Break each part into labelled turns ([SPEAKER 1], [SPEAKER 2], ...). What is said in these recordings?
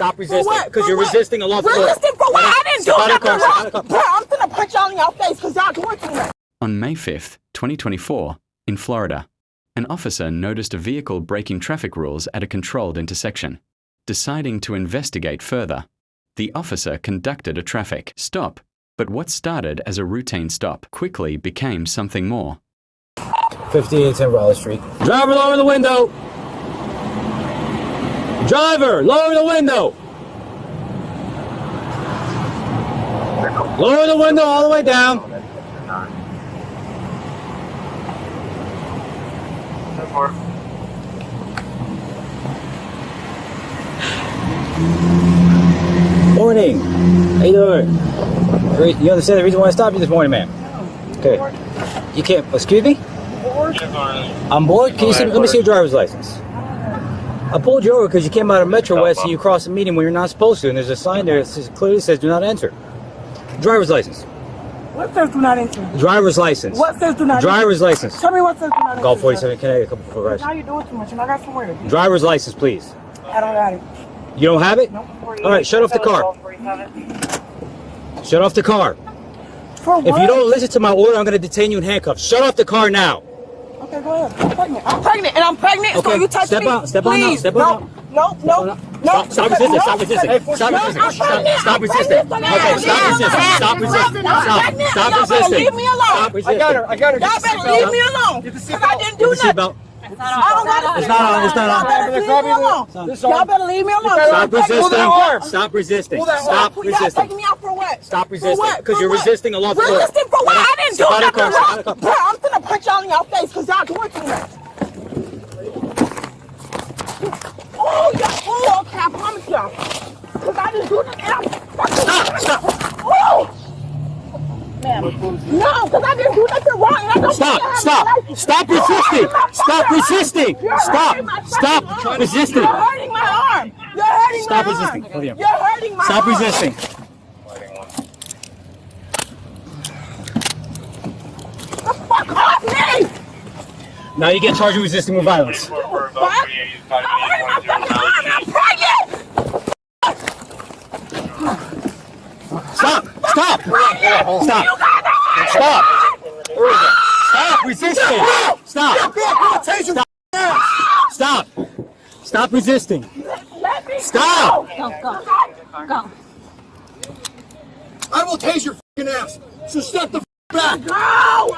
[SPEAKER 1] Stop resisting. Because you're resisting a lawful order.
[SPEAKER 2] Resisting for what? I didn't do nothing wrong. Bro, I'm gonna punch y'all in your face because y'all doing too much.
[SPEAKER 3] On May 5th, 2024, in Florida, an officer noticed a vehicle breaking traffic rules at a controlled intersection. Deciding to investigate further, the officer conducted a traffic stop. But what started as a routine stop quickly became something more.
[SPEAKER 1] 5810 Raleigh Street. Driver, lower the window! Driver, lower the window! Lower the window all the way down. Morning. How you doing? You understand the reason why I stopped you this morning, ma'am? Okay. You can't. Excuse me? I'm bored. Can you see? Let me see your driver's license. I pulled you over because you came out of Metro West and you crossed the median when you're not supposed to, and there's a sign there that clearly says "Do not enter." Driver's license.
[SPEAKER 2] What says do not enter?
[SPEAKER 1] Driver's license.
[SPEAKER 2] What says do not enter?
[SPEAKER 1] Driver's license.
[SPEAKER 2] Tell me what says do not enter.
[SPEAKER 1] Golf 47 Connecticut, a couple for rest.
[SPEAKER 2] Now you're doing too much, and I got somewhere to be.
[SPEAKER 1] Driver's license, please.
[SPEAKER 2] I don't got it.
[SPEAKER 1] You don't have it?
[SPEAKER 2] Nope.
[SPEAKER 1] All right, shut off the car. Shut off the car.
[SPEAKER 2] For what?
[SPEAKER 1] If you don't listen to my order, I'm going to detain you in handcuffs. Shut off the car now.
[SPEAKER 2] Okay, go ahead. I'm pregnant. I'm pregnant, and I'm pregnant.
[SPEAKER 1] Okay,
[SPEAKER 2] So you touch
[SPEAKER 1] step
[SPEAKER 2] me.
[SPEAKER 1] out. Step on now. Step on now.
[SPEAKER 2] No.
[SPEAKER 1] Stop resisting. Stop resisting. Stop resisting. Stop resisting. Okay, stop resisting. Stop resisting. Stop resisting.
[SPEAKER 2] Leave me alone.
[SPEAKER 1] Stop resisting.
[SPEAKER 4] I got her.
[SPEAKER 2] Y'all better leave me alone. Because I didn't do nothing. I don't got
[SPEAKER 1] It's not on. It's not on.
[SPEAKER 2] Y'all better leave me alone.
[SPEAKER 1] Stop resisting. Stop resisting. Stop
[SPEAKER 2] Y'all
[SPEAKER 1] resisting.
[SPEAKER 2] taking me out for what?
[SPEAKER 1] Stop resisting.
[SPEAKER 2] For what?
[SPEAKER 1] Because you're
[SPEAKER 2] For what?
[SPEAKER 1] resisting a lawful order.
[SPEAKER 2] Resisting for what? I didn't do
[SPEAKER 1] Step out of the
[SPEAKER 2] nothing
[SPEAKER 1] car.
[SPEAKER 2] wrong. Bro, I'm gonna punch y'all in your face because y'all doing too much. Oh, okay, I promise y'all. Because I didn't do nothing.
[SPEAKER 1] Stop.
[SPEAKER 2] Oh! Ma'am. No, because I didn't do nothing wrong. And I don't
[SPEAKER 1] Stop resisting. Stop resisting. Stop resisting.
[SPEAKER 2] You're hurting my arm. You're hurting
[SPEAKER 1] Stop
[SPEAKER 2] my
[SPEAKER 1] resisting.
[SPEAKER 2] arm. You're hurting my
[SPEAKER 1] Stop
[SPEAKER 2] arm.
[SPEAKER 1] resisting.
[SPEAKER 2] The fuck off me!
[SPEAKER 1] Now you get charged with resisting with violence.
[SPEAKER 2] What? I'm hurting my fucking arm. I'm pregnant.
[SPEAKER 1] Stop resisting. Stop resisting.
[SPEAKER 2] Let me
[SPEAKER 1] Stop.
[SPEAKER 2] Go.
[SPEAKER 4] I will tase your fucking ass. So step the back.
[SPEAKER 2] Go.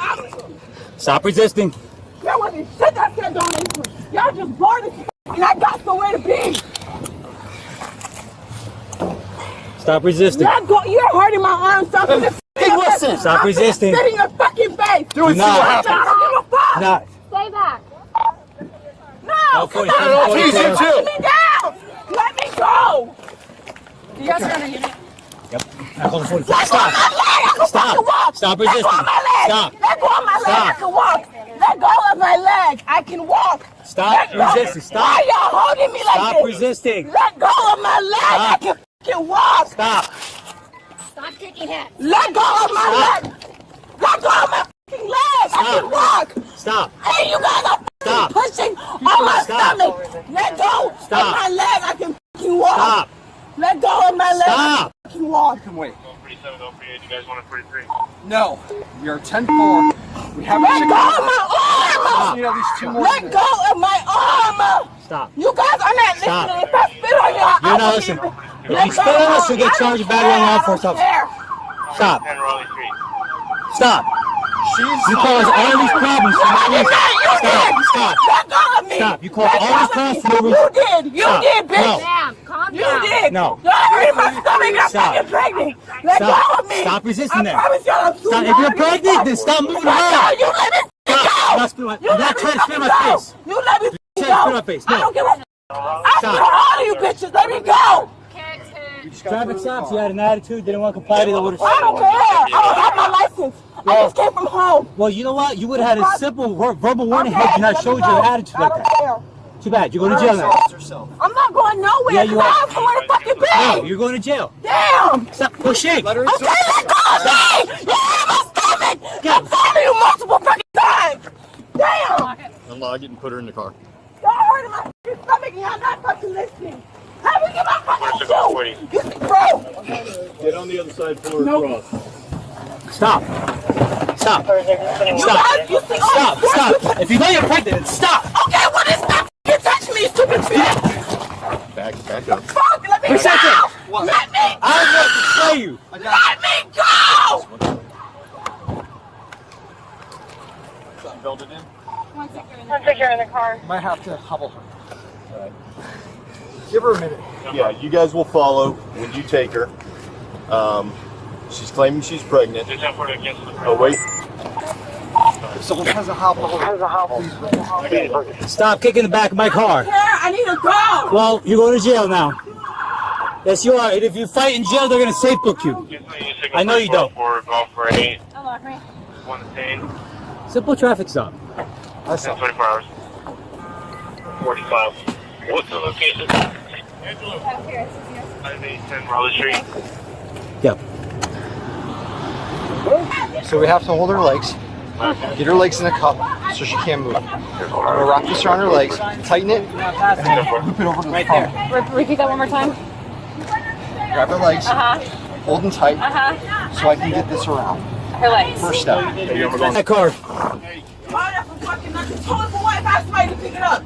[SPEAKER 1] Stop resisting.
[SPEAKER 2] There wasn't shit that said don't enter. Y'all just bored as and I got somewhere to be.
[SPEAKER 1] Stop resisting.
[SPEAKER 2] Let go. You're hurting my arm. Stop it.
[SPEAKER 4] Listen.
[SPEAKER 1] Stop resisting.
[SPEAKER 2] Spit in your fucking face.
[SPEAKER 4] Do it. See
[SPEAKER 1] not.
[SPEAKER 4] what happens.
[SPEAKER 2] I don't give a fuck.
[SPEAKER 1] Not.
[SPEAKER 5] Stay back.
[SPEAKER 2] No.
[SPEAKER 1] No, 47,
[SPEAKER 4] I'll tease you
[SPEAKER 1] 47.
[SPEAKER 4] too.
[SPEAKER 2] Let me down. Let me go.
[SPEAKER 5] You guys are on a unit.
[SPEAKER 1] Yep. I call the 45.
[SPEAKER 2] Let go of my leg. I can fucking walk.
[SPEAKER 1] Stop
[SPEAKER 2] Let go
[SPEAKER 1] resisting.
[SPEAKER 2] of my leg.
[SPEAKER 1] Stop.
[SPEAKER 2] Let go of my leg.
[SPEAKER 1] Stop.
[SPEAKER 2] I can walk. Let go of my leg. I can walk.
[SPEAKER 1] Stop resisting.
[SPEAKER 2] Why
[SPEAKER 1] Stop.
[SPEAKER 2] y'all holding me like
[SPEAKER 1] Stop
[SPEAKER 2] this?
[SPEAKER 1] resisting.
[SPEAKER 2] Let go of my leg.
[SPEAKER 1] Stop.
[SPEAKER 2] I can fucking walk.
[SPEAKER 1] Stop.
[SPEAKER 5] Stop kicking him.
[SPEAKER 2] Let go of my leg. Let go of my fucking leg. I can walk.
[SPEAKER 1] Stop.
[SPEAKER 2] Hey, you guys are
[SPEAKER 1] Stop.
[SPEAKER 2] pushing on my
[SPEAKER 1] Stop.
[SPEAKER 2] stomach. Let go
[SPEAKER 1] Stop.
[SPEAKER 2] of my leg. I can fucking walk.
[SPEAKER 1] Stop.
[SPEAKER 2] Let go of my leg.
[SPEAKER 1] Stop.
[SPEAKER 2] I can walk.
[SPEAKER 4] Wait.
[SPEAKER 6] 47, 038, you guys want a 43?
[SPEAKER 4] No. We are 10-4. We haven't
[SPEAKER 2] Let go of my arm.
[SPEAKER 4] You know these two more.
[SPEAKER 2] Let go of my arm.
[SPEAKER 1] Stop.
[SPEAKER 2] You guys are not
[SPEAKER 1] Stop.
[SPEAKER 2] listening. If I spit on you,
[SPEAKER 1] You're not listening. If you spit on us, you'll get charged with battery on law enforcement officer. Stop.
[SPEAKER 6] 10 Raleigh Street.
[SPEAKER 1] Stop. You cause all these problems for no reason. Stop.
[SPEAKER 2] Let go of me.
[SPEAKER 1] Stop. You caused all these problems for no reason.
[SPEAKER 2] You did. You
[SPEAKER 1] Stop.
[SPEAKER 2] did, bitch.
[SPEAKER 1] No.
[SPEAKER 5] Ma'am, calm
[SPEAKER 2] You
[SPEAKER 5] down.
[SPEAKER 2] did.
[SPEAKER 1] No.
[SPEAKER 2] You're hurting my stomach. I'm
[SPEAKER 1] Stop.
[SPEAKER 2] fucking pregnant. Let
[SPEAKER 1] Stop.
[SPEAKER 2] go of me.
[SPEAKER 1] Stop resisting
[SPEAKER 2] I
[SPEAKER 1] that.
[SPEAKER 2] promise y'all I'm too
[SPEAKER 1] Stop. If you're pregnant, then stop moving around.
[SPEAKER 2] You let me
[SPEAKER 1] Stop.
[SPEAKER 2] go.
[SPEAKER 1] I'm not trying to spit in my face.
[SPEAKER 2] You let me
[SPEAKER 1] You're
[SPEAKER 2] go.
[SPEAKER 1] trying to spit in my face.
[SPEAKER 2] I
[SPEAKER 1] No.
[SPEAKER 2] don't give a f. I
[SPEAKER 1] Stop.
[SPEAKER 2] know all of you bitches. Let me go.
[SPEAKER 5] Kick him.
[SPEAKER 1] Traffic stops. You had an attitude. Didn't want to comply to the orders.
[SPEAKER 2] I don't care. I don't have my license. I just came from home.
[SPEAKER 1] Well, you know what? You would have had a simple verbal warning
[SPEAKER 2] Okay,
[SPEAKER 1] had you not
[SPEAKER 2] let me
[SPEAKER 1] showed
[SPEAKER 2] go.
[SPEAKER 1] your attitude
[SPEAKER 2] I
[SPEAKER 1] like
[SPEAKER 2] don't
[SPEAKER 1] that.
[SPEAKER 2] care.
[SPEAKER 1] Too bad. You're going to jail now.
[SPEAKER 2] I'm not going nowhere.
[SPEAKER 1] Yeah, you
[SPEAKER 2] I
[SPEAKER 1] are.
[SPEAKER 2] have somewhere to fucking be.
[SPEAKER 1] No, you're going to jail.
[SPEAKER 2] Damn.
[SPEAKER 1] Stop pushing.
[SPEAKER 2] Okay, let go of me. You're in my stomach.
[SPEAKER 1] Go.
[SPEAKER 2] I'm telling you multiple fucking times. Damn.
[SPEAKER 7] Unlog it and put her in the car.
[SPEAKER 2] Y'all hurting my fucking stomach and y'all not fucking listening. Let me get my fucking shoes
[SPEAKER 6] 40.
[SPEAKER 2] Bro!
[SPEAKER 7] Get on the other side, pull her across.
[SPEAKER 1] Stop. Stop. Stop.
[SPEAKER 2] You see,
[SPEAKER 1] Stop. Stop. If you know you're pregnant, stop.
[SPEAKER 2] Okay, what is that? You touch me, stupid bitch!
[SPEAKER 7] Back up.
[SPEAKER 2] Fuck, let me go!
[SPEAKER 1] Protect him.
[SPEAKER 2] Let me go!
[SPEAKER 1] I want to show you.
[SPEAKER 2] Let me go!
[SPEAKER 7] Build it in.
[SPEAKER 5] One second, you're in the car.
[SPEAKER 4] Might have to hobble her.
[SPEAKER 7] Give her a minute. Yeah, you guys will follow when you take her. She's claiming she's pregnant.
[SPEAKER 6] Just have for the cancel the car.
[SPEAKER 7] Oh, wait.
[SPEAKER 4] Someone has a hobble.
[SPEAKER 1] Stop kicking the back of my car.
[SPEAKER 2] I need to go!
[SPEAKER 1] Well, you're going to jail now. Yes, you are. And if you fight in jail, they're going to safe book you. I know you don't.
[SPEAKER 6] For golf for 8.
[SPEAKER 5] Unlock me.
[SPEAKER 6] 110.
[SPEAKER 1] Simple traffic stop.
[SPEAKER 7] I saw.
[SPEAKER 6] 24 hours. 45. What's the location? Angelo. 5810 Raleigh Street.
[SPEAKER 1] Yep.
[SPEAKER 4] So we have to hold her legs. Get her legs in a cup so she can't move. I'm gonna wrap this around her legs, tighten it, and then loop it over to the phone.
[SPEAKER 5] Repeat that one more time.
[SPEAKER 4] Grab her legs, hold them tight,
[SPEAKER 5] Uh-huh.
[SPEAKER 4] so I can get this around.
[SPEAKER 5] Her legs.
[SPEAKER 4] First step.
[SPEAKER 1] That car.
[SPEAKER 2] Why that's for fucking nothing? Told for what if I have somebody to pick it up?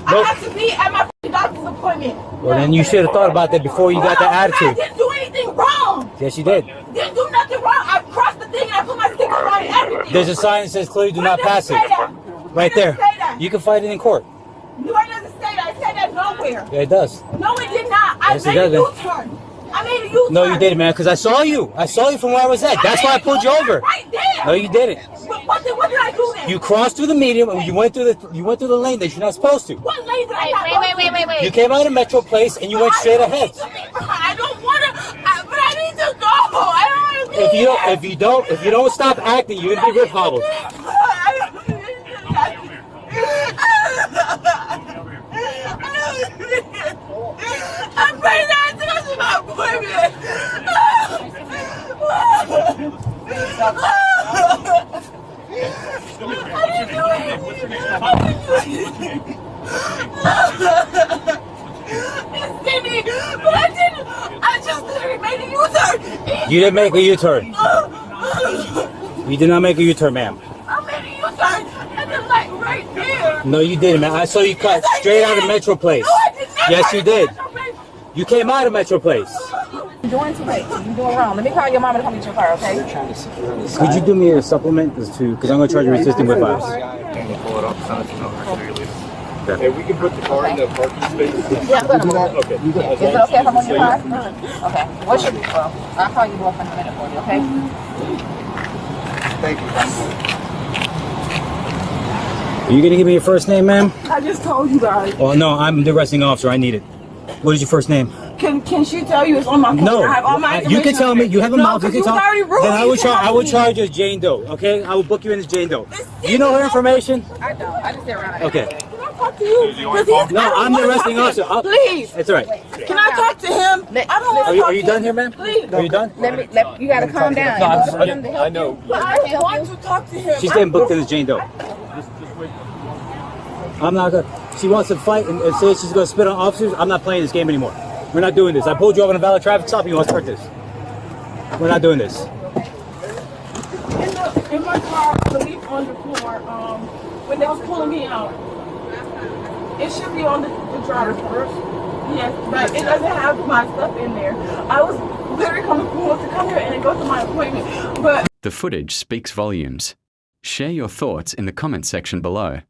[SPEAKER 2] I
[SPEAKER 1] Nope.
[SPEAKER 2] have to be at my doctor's appointment.
[SPEAKER 1] Well, then you should have thought about that before you got that
[SPEAKER 2] I
[SPEAKER 1] attitude.
[SPEAKER 2] didn't do anything wrong.
[SPEAKER 1] Yes, you did.
[SPEAKER 2] Didn't do nothing wrong. I crossed the thing and I put my sticker on it, everything.
[SPEAKER 1] There's a sign that says clearly do not
[SPEAKER 2] Where does
[SPEAKER 1] pass it.
[SPEAKER 2] say that?
[SPEAKER 1] Right
[SPEAKER 2] Where
[SPEAKER 1] there.
[SPEAKER 2] does it say that?
[SPEAKER 1] You can fight it in court.
[SPEAKER 2] No, it doesn't say that. It said that nowhere.
[SPEAKER 1] Yeah, it does.
[SPEAKER 2] No, it did not. I
[SPEAKER 1] Yes, it
[SPEAKER 2] made a
[SPEAKER 1] does, man.
[SPEAKER 2] U-turn. I made a U-turn.
[SPEAKER 1] No, you didn't, man, because I saw you. I saw you from where I was at. That's why I pulled you over.
[SPEAKER 2] Right there.
[SPEAKER 1] No, you didn't.
[SPEAKER 2] What did I do then?
[SPEAKER 1] You crossed through the median and you went through the lane that you're not supposed to.
[SPEAKER 2] What lane did I
[SPEAKER 5] Wait,
[SPEAKER 2] not
[SPEAKER 5] wait,
[SPEAKER 2] go
[SPEAKER 5] wait, wait, wait,
[SPEAKER 1] You
[SPEAKER 5] wait.
[SPEAKER 1] came out of Metro Place and you went straight ahead.
[SPEAKER 2] I don't want to, but I need to go. I don't want to be
[SPEAKER 1] If you don't stop acting, you're gonna be rip hobbled.
[SPEAKER 2] I'm afraid not to go to my appointment. I just literally made a U-turn.
[SPEAKER 1] You didn't make a U-turn. You did not make a U-turn, ma'am.
[SPEAKER 2] I made a U-turn and the light right there.
[SPEAKER 1] No, you didn't, man. I saw you cut straight out of Metro Place.
[SPEAKER 2] No, I did not.
[SPEAKER 1] Yes, you did. You came out of Metro Place.
[SPEAKER 8] You're doing too late. You're doing wrong. Let me call your mom to come get your car, okay?
[SPEAKER 1] Could you do me a supplement because I'm gonna charge you resisting with us.
[SPEAKER 7] Hey, we can put the car in the parking space.
[SPEAKER 8] Yeah, I'm gonna move it.
[SPEAKER 7] Okay.
[SPEAKER 8] Is it okay if I'm on your car? Okay. What's your well? I'll call you up in a minute for you, okay?
[SPEAKER 4] Thank you.
[SPEAKER 1] Are you gonna give me your first name, ma'am?
[SPEAKER 2] I just told you guys.
[SPEAKER 1] Oh no, I'm the arresting officer. I need it. What is your first name?
[SPEAKER 2] Can she tell you it's on my phone?
[SPEAKER 1] No,
[SPEAKER 2] I have all my
[SPEAKER 1] you can tell me. You have a mouth. You can tell.
[SPEAKER 2] Already rude.
[SPEAKER 1] Then I would charge you as Jane Doe. Okay, I will book you in as Jane Doe. You know her information?
[SPEAKER 8] I don't. I just stay around.
[SPEAKER 1] Okay.
[SPEAKER 2] Can I talk to you?
[SPEAKER 1] No, I'm the arresting officer.
[SPEAKER 2] Please.
[SPEAKER 1] It's all right.
[SPEAKER 2] Can I talk to him? I don't want to talk
[SPEAKER 1] Are you
[SPEAKER 2] to
[SPEAKER 1] done
[SPEAKER 2] him.
[SPEAKER 1] here, ma'am?
[SPEAKER 2] Please.
[SPEAKER 1] Are you done?
[SPEAKER 8] You gotta calm down.
[SPEAKER 1] No,
[SPEAKER 8] You want him to help
[SPEAKER 7] I know.
[SPEAKER 8] you?
[SPEAKER 2] But I want to talk to him.
[SPEAKER 1] She's getting booked in as Jane Doe. I'm not gonna. She wants to fight and say she's gonna spit on officers. I'm not playing this game anymore. We're not doing this. I pulled you over on a valid traffic stop and you want to start this. We're not doing this.
[SPEAKER 2] In my car, I believe on the floor, when they was pulling me out. It should be on the driver's first. Yes, but it doesn't have my stuff in there. I was literally coming to come here and then go to my appointment. But
[SPEAKER 3] The footage speaks volumes. Share your thoughts in the comment section below.